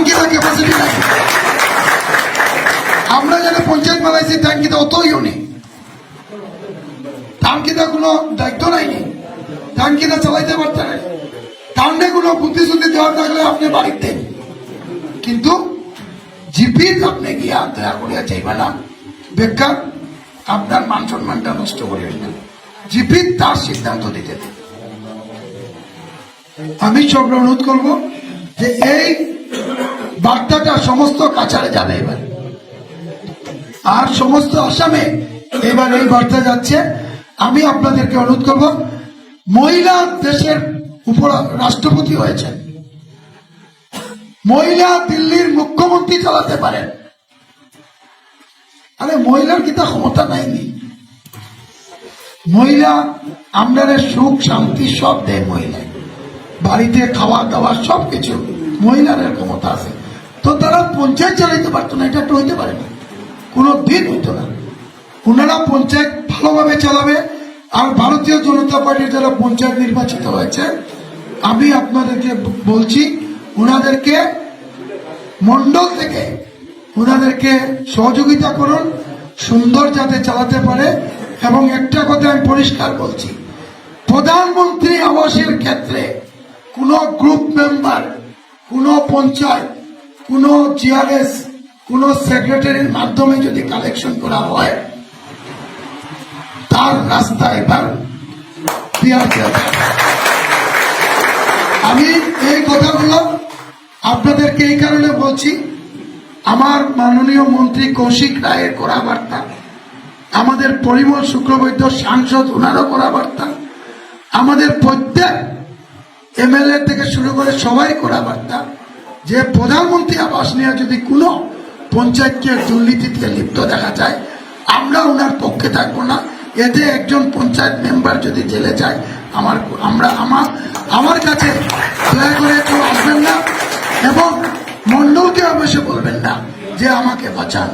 টাঙ্কিটা capacity নাই। আমরা যেন পঞ্চায়েত বানাইছি টাঙ্কিটা অতইও নেই, টাঙ্কিটা কোনো দায়িত্ব নাইনি, টাঙ্কিটা চালাইতে পারতে নাই। টাউনে কোনো বুদ্ধিশুদ্ধি দেওয়া থাকলে আপনি বাড়িতে, কিন্তু জিপির আপনি গিয়া দয়া করিয়া চাইবে না, বেকার আপনার মান সম্মানটা নষ্ট করিবেন না। জিপির তার সিদ্ধান্ত দিতে দিন। আমি সব অনুরোধ করবো যে এই বার্তাটা সমস্ত কাছাড়ে যাবে এবার, আর সমস্ত আসামে এবার এই বার্তা যাচ্ছে। আমি আপনাদেরকে অনুরোধ করব, মহিলা দেশের উপর রাষ্ট্রপতি হয়েছেন, মহিলা দিল্লির মুখ্যমন্ত্রী চালাতে পারেন। আরে মহিলার কি তা ক্ষমতা নাইনি? মহিলা আমাদের সুখ শান্তি সব দেয় মহিলা, বাড়িতে খাওয়া দাওয়া সবকিছু মহিলাদের ক্ষমতা আছে। তো তারা পঞ্চায়েত চালাইতে পারতো না? এটা তো হইতে পারে না, কোনো দিন হইতো না। ওনারা পঞ্চায়েত ভালোভাবে চালাবে। আর ভারতীয় জনতা পার্টির যারা পঞ্চায়েত নির্বাচিত হয়েছে, আমি আপনাদেরকে বলছি, ওনাদেরকে মন্ডল থেকে ওনাদেরকে সহযোগিতা করুন, সুন্দর যাতে চালাতে পারে। এবং একটা কথা আমি পরিষ্কার বলছি, প্রধানমন্ত্রী আবাসের ক্ষেত্রে কোনো গ্রুপ মেম্বার, কোনো পঞ্চায়েত, কোনো জিআরএস, কোনো সেক্রেটারির মাধ্যমে যদি কালেকশন করা হয়, তার রাস্তা এবার ক্লিয়ার দেওয়া। আমি এই কথাগুলো আপনাদেরকে এই কারণে বলছি, আমার মাননীয় মন্ত্রী কৌশিক রায়ের করা বার্তা, আমাদের পরিমল শুক্রবৈদ্য সাংসদ ওনারও করা বার্তা, আমাদের প্রত্যেক এমএলএ থেকে শুরু করে সবাই করা বার্তা, যে প্রধানমন্ত্রী আবাস নিয়ে যদি কোনো পঞ্চায়েতকে দুর্নীতিতে লিপ্ত দেখা যায়, আমরা ওনার পক্ষে থাকবো না। এতে একজন পঞ্চায়েত মেম্বার যদি জেলে যায়, আমার কাছে দয়া করে কেউ আসবেন না, এবং মন্ডলকে অবশ্যই বলবেন না যে আমাকে বাঁচান।